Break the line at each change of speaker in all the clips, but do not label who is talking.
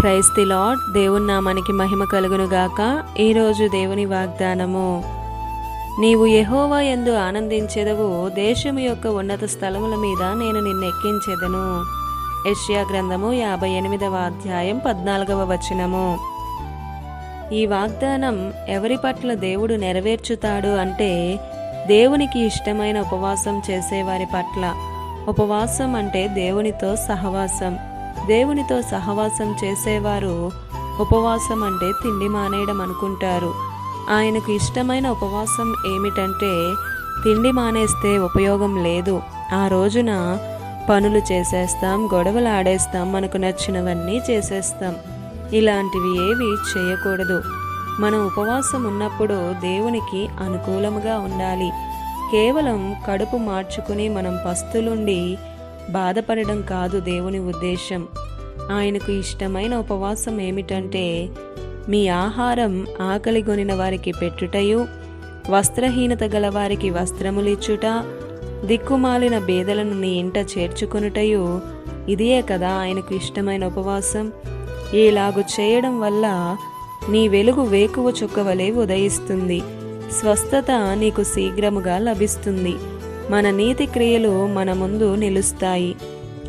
Praise the lord. దేవుని నామానికి మహిమ కలుగునుగాక. ఈరోజు దేవుని వాగ్దానము, నీవు యెహోవా యందు ఆనందించెదవు, దేశము యొక్క ఉన్నత స్థలముల మీద నేను నిన్నెక్కించెదను. యెషయా గ్రంథము 58వ అధ్యాయం 14వ వచనము. ఈ వాగ్దానం ఎవరి పట్ల దేవుడు నెరవేర్చుతాడు అంటే, దేవునికి ఇష్టమైన ఉపవాసం చేసేవారి పట్ల. ఉపవాసం అంటే దేవునితో సహవాసం. దేవునితో సహవాసం చేసేవారు ఉపవాసం అంటే తిండి మానేయడం అనుకుంటారు. ఆయనకు ఇష్టమైన ఉపవాసం ఏమిటంటే, తిండి మానేస్తే ఉపయోగం లేదు. ఆ రోజున పనులు చేసేస్తాం, గొడవలు ఆడేస్తాం, మనకు నచ్చినవన్నీ చేసేస్తాం. ఇలాంటివి ఏవి చేయకూడదు. మనం ఉపవాసం ఉన్నప్పుడు దేవునికి అనుకూలముగా ఉండాలి. కేవలం కడుపు మార్చుకుని మనం పస్తులుండి బాధపడడం కాదు దేవుని ఉద్దేశం. ఆయనకు ఇష్టమైన ఉపవాసం ఏమిటంటే, మీ ఆహారం ఆకలిగొనిన వారికి పెట్టుటయు, వస్త్రహీనత గల వారికి వస్త్రములిచ్చుట, దిక్కుమాలిన బేదలను నీ ఇంట చేర్చుకొనుటయు. ఇదియే కదా ఆయనకు ఇష్టమైన ఉపవాసం. ఇలాగు చేయడం వల్ల నీ వెలుగు వేకువ చుక్కవలే ఉదయిస్తుంది. స్వస్థత నీకు శీఘ్రముగా లభిస్తుంది. మన నీతి క్రియలు మన ముందు నిలుస్తాయి.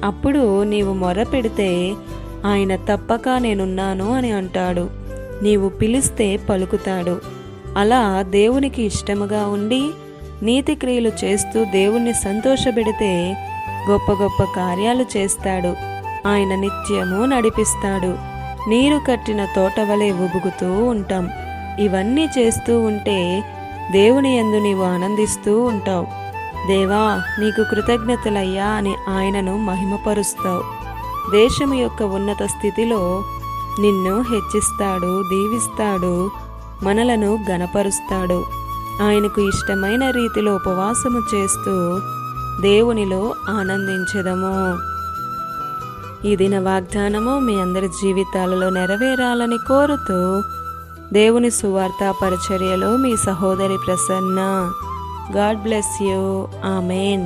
అప్పుడు నీవు మొర్ర పెడితే ఆయన తప్పక నేనున్నాను అని అంటాడు. నీవు పిలిస్తే పలుకుతాడు. అలా దేవునికి ఇష్టముగా ఉండి నీతి క్రియలు చేస్తూ దేవుణ్ణి సంతోషపెడితే గొప్ప గొప్ప కార్యాలు చేస్తాడు. ఆయన నిత్యము నడిపిస్తాడు. నీరు కట్టిన తోట వలె ఉబుకుతూ ఉంటాం. ఇవన్నీ చేస్తూ ఉంటే దేవుని యందు నీవు ఆనందిస్తూ ఉంటావు. దేవా, నీకు కృతజ్ఞతలయ్యా అని ఆయనను మహిమపరుస్తావు. దేశము యొక్క ఉన్నత స్థితిలో నిన్ను హెచ్చిస్తాడు, దీవిస్తాడు, మనలను ఘనపరుస్తాడు. ఆయనకు ఇష్టమైన రీతిలో ఉపవాసము చేస్తూ దేవునిలో ఆనందించెదము. ఈ దిన వాగ్దానము మీ అందరి జీవితాలలో నెరవేరాలని కోరుతూ, దేవుని సువార్త పరిచర్యలో మీ సహోదరి Prasanna. God bless you. Amen.